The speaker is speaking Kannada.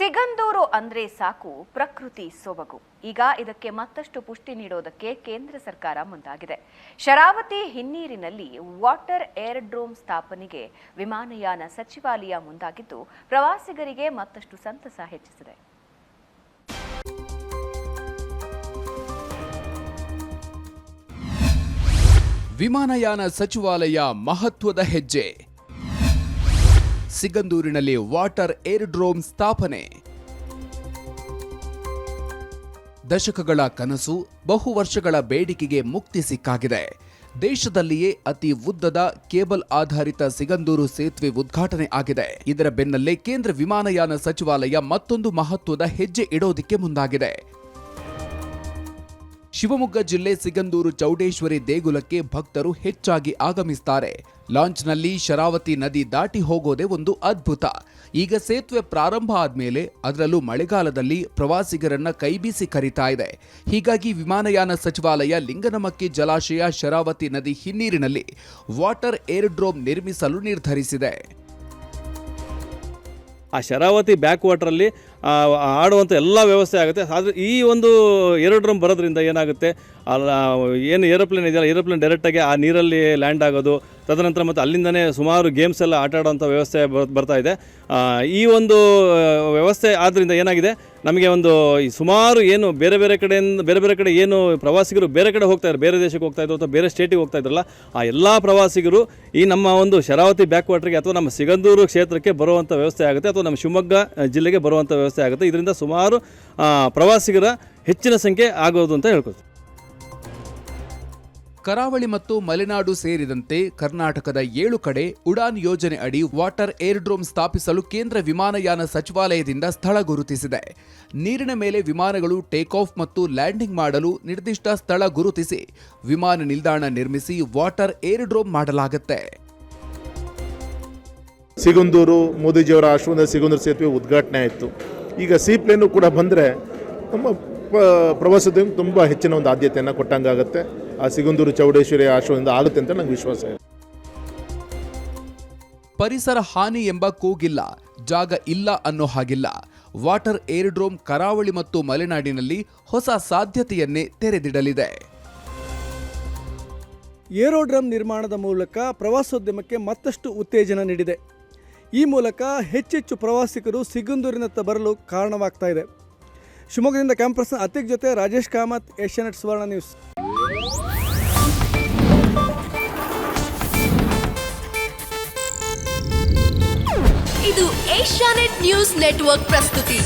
ಸಿಗಂದೂರು ಅಂದ್ರೆ ಸಾಕು ಪ್ರಕೃತಿ ಸೊಬಗು. ಈಗ ಇದಕ್ಕೆ ಮತ್ತಷ್ಟು ಪುಷ್ಟಿ ನೀಡೋದಕ್ಕೆ ಕೇಂದ್ರ ಸರ್ಕಾರ ಮುಂದಾಗಿದೆ. ಶರಾವತಿ ಹಿನ್ನೀರಿನಲ್ಲಿ ವಾಟರ್ ಏರ್ಡ್ರೋಮ್ ಸ್ಥಾಪನೆಗೆ ವಿಮಾನಯಾನ ಸಚಿವಾಲಯ ಮುಂದಾಗಿದ್ದು ಪ್ರವಾಸಿಗರಿಗೆ ಮತ್ತಷ್ಟು ಸಂತಸ ಹೆಚ್ಚಿಸಿದೆ. ವಿಮಾನಯಾನ ಸಚಿವಾಲಯ ಮಹತ್ವದ ಹೆಜ್ಜೆ. ಸಿಗಂದೂರಿನಲ್ಲಿ ವಾಟರ್ ಏರ್ಡ್ರೋಮ್ ಸ್ಥಾಪನೆ. ದಶಕಗಳ ಕನಸು, ಬಹು ವರ್ಷಗಳ ಬೇಡಿಕೆಗೆ ಮುಕ್ತಿ ಸಿಕ್ಕಾಗಿದೆ. ದೇಶದಲ್ಲಿಯೇ ಅತಿ ಉದ್ದದ ಕೇಬಲ್ ಆಧಾರಿತ ಸಿಗಂದೂರು ಸೇತುವೆ ಉದ್ಘಾಟನೆ ಆಗಿದೆ. ಇದರ ಬೆನ್ನಲ್ಲೇ ಕೇಂದ್ರ ವಿಮಾನಯಾನ ಸಚಿವಾಲಯ ಮತ್ತೊಂದು ಮಹತ್ವದ ಹೆಜ್ಜೆ ಇಡೋದಕ್ಕೆ ಮುಂದಾಗಿದೆ. ಶಿವಮೊಗ್ಗ ಜಿಲ್ಲೆ ಸಿಗಂದೂರು ಚೌಡೇಶ್ವರಿ ದೇಗುಲಕ್ಕೆ ಭಕ್ತರು ಹೆಚ್ಚಾಗಿ ಆಗಮಿಸುತ್ತಾರೆ. ಲಾಂಚ್ನಲ್ಲಿ ಶರಾವತಿ ನದಿ ದಾಟಿ ಹೋಗೋದೇ ಒಂದು ಅದ್ಭುತ. ಈಗ ಸೇತುವೆ ಪ್ರಾರಂಭ ಆದ್ಮೇಲೆ ಅದರಲ್ಲೂ ಮಳೆಗಾಲದಲ್ಲಿ ಪ್ರವಾಸಿಗರನ್ನ ಕೈಬೀಸಿ ಕರೀತಾ ಇದೆ. ಹೀಗಾಗಿ ವಿಮಾನಯಾನ ಸಚಿವಾಲಯ ಲಿಂಗನಮಕ್ಕಿ ಜಲಾಶಯ ಶರಾವತಿ ನದಿ ಹಿನ್ನೀರಿನಲ್ಲಿ ವಾಟರ್ ಏರ್ಡ್ರೋಮ್ ನಿರ್ಮಿಸಲು ನಿರ್ಧರಿಸಿದೆ. ಆ ಶರಾವತಿ ಬ್ಯಾಕ್ ವಾಟ್ರಲ್ಲಿ ಆಡುವಂಥ ಎಲ್ಲ ವ್ಯವಸ್ಥೆ ಆಗುತ್ತೆ. ಆದರೆ ಈ ಒಂದು ಏರೋಡ್ರೋಮ್ ಬರೋದ್ರಿಂದ ಏನಾಗುತ್ತೆ, ಏನು ಏರೋಪ್ಲೇನ್ ಇದೆಯಲ್ಲ, ಏರೋಪ್ಲೇನ್ ಡೈರೆಕ್ಟಾಗಿ ಆ ನೀರಲ್ಲಿ ಲ್ಯಾಂಡ್ ಆಗೋದು, ತದನಂತರ ಮತ್ತು ಅಲ್ಲಿಂದನೇ ಸುಮಾರು ಗೇಮ್ಸ್ ಎಲ್ಲ ಆಟ ಆಡೋಂಥ ವ್ಯವಸ್ಥೆ ಬರ್ತಾ ಇದೆ. ಈ ಒಂದು ವ್ಯವಸ್ಥೆ ಆದ್ದರಿಂದ ಏನಾಗಿದೆ, ನಮಗೆ ಒಂದು ಸುಮಾರು ಏನು ಬೇರೆ ಕಡೆ ಏನು ಪ್ರವಾಸಿಗರು ಬೇರೆ ಕಡೆ ಹೋಗ್ತಾ ಇದ್ದಾರೆ, ಬೇರೆ ದೇಶಕ್ಕೆ ಹೋಗ್ತಾ ಇದ್ರು ಅಥವಾ ಬೇರೆ ಸ್ಟೇಟಿಗೆ ಹೋಗ್ತಾ ಇದ್ರಲ್ಲ, ಆ ಎಲ್ಲ ಪ್ರವಾಸಿಗರು ಈ ನಮ್ಮ ಒಂದು ಶರಾವತಿ ಬ್ಯಾಕ್ ವಾಟರ್ಗೆ ಅಥವಾ ನಮ್ಮ ಸಿಗಂದೂರು ಕ್ಷೇತ್ರಕ್ಕೆ ಬರುವಂಥ ವ್ಯವಸ್ಥೆ ಆಗುತ್ತೆ, ಅಥವಾ ನಮ್ಮ ಶಿವಮೊಗ್ಗ ಜಿಲ್ಲೆಗೆ ಬರುವಂಥ ವ್ಯವಸ್ಥೆ ಆಗುತ್ತೆ. ಇದರಿಂದ ಸುಮಾರು ಪ್ರವಾಸಿಗರ ಹೆಚ್ಚಿನ ಸಂಖ್ಯೆ ಆಗೋದು ಅಂತ ಹೇಳ್ಕೊಳ್ತೀವಿ. ಕರಾವಳಿ ಮತ್ತು ಮಲೆನಾಡು ಸೇರಿದಂತೆ ಕರ್ನಾಟಕದ 7 ಕಡೆ ಉಡಾನ್ ಯೋಜನೆ ಅಡಿ ವಾಟರ್ ಏರ್ಡ್ರೋಮ್ ಸ್ಥಾಪಿಸಲು ಕೇಂದ್ರ ವಿಮಾನಯಾನ ಸಚಿವಾಲಯದಿಂದ ಸ್ಥಳ ಗುರುತಿಸಿದೆ. ನೀರಿನ ಮೇಲೆ ವಿಮಾನಗಳು ಟೇಕ್ ಆಫ್ ಮತ್ತು ಲ್ಯಾಂಡಿಂಗ್ ಮಾಡಲು ನಿರ್ದಿಷ್ಟ ಸ್ಥಳ ಗುರುತಿಸಿ ವಿಮಾನ ನಿಲ್ದಾಣ ನಿರ್ಮಿಸಿ ವಾಟರ್ ಏರ್ಡ್ರೋಮ್ ಮಾಡಲಾಗುತ್ತೆ. ಸಿಗಂದೂರು ಮೋದಿಜಿಯವರ ಆಶ್ರಮದ ಸಿಗಂದೂರು ಸೇತುವೆ ಉದ್ಘಾಟನೆ ಆಯಿತು. ಈಗ ಸೀಪ್ಲೇನು ಕೂಡ ಬಂದರೆ ನಮ್ಮ ಪ್ರವಾಸೋದ್ಯಮ ತುಂಬ ಹೆಚ್ಚಿನ ಒಂದು ಆದ್ಯತೆಯನ್ನು ಕೊಟ್ಟಂಗಾಗುತ್ತೆ. ಆ ಸಿಗಂದೂರು ಚೌಡೇಶ್ವರಿ ಆಶ್ರಮದಿಂದ ಆಗುತ್ತೆ ಅಂತ ನಂಗೆ ವಿಶ್ವಾಸ ಇದೆ. ಪರಿಸರ ಹಾನಿ ಎಂಬ ಕೂಗಿಲ್ಲ, ಜಾಗ ಇಲ್ಲ ಅನ್ನೋ ಹಾಗಿಲ್ಲ. ವಾಟರ್ ಏರ್ಡ್ರೋಮ್ ಕರಾವಳಿ ಮತ್ತು ಮಲೆನಾಡಿನಲ್ಲಿ ಹೊಸ ಸಾಧ್ಯತೆಯನ್ನೇ ತೆರೆದಿಡಲಿದೆ. ಏರೋಡ್ರಮ್ ನಿರ್ಮಾಣದ ಮೂಲಕ ಪ್ರವಾಸೋದ್ಯಮಕ್ಕೆ ಮತ್ತಷ್ಟು ಉತ್ತೇಜನ ನೀಡಿದೆ. ಈ ಮೂಲಕ ಹೆಚ್ಚೆಚ್ಚು ಪ್ರವಾಸಿಗರು ಸಿಗಂದೂರಿನತ್ತ ಬರಲು ಕಾರಣವಾಗ್ತಾ ಇದೆ. ಶಿವಮೊಗ್ಗದಿಂದ ಕ್ಯಾಂಪಸ್ ಅತಿಕ್ ಜೊತೆ ರಾಜೇಶ್ ಕಾಮತ್, ಏಷ್ಯಾನೆಟ್ ಸುವರ್ಣ ನ್ಯೂಸ್. ಇದು ಏಷ್ಯಾನೆಟ್ ನ್ಯೂಸ್ ನೆಟ್ವರ್ಕ್ ಪ್ರಸ್ತುತಿ.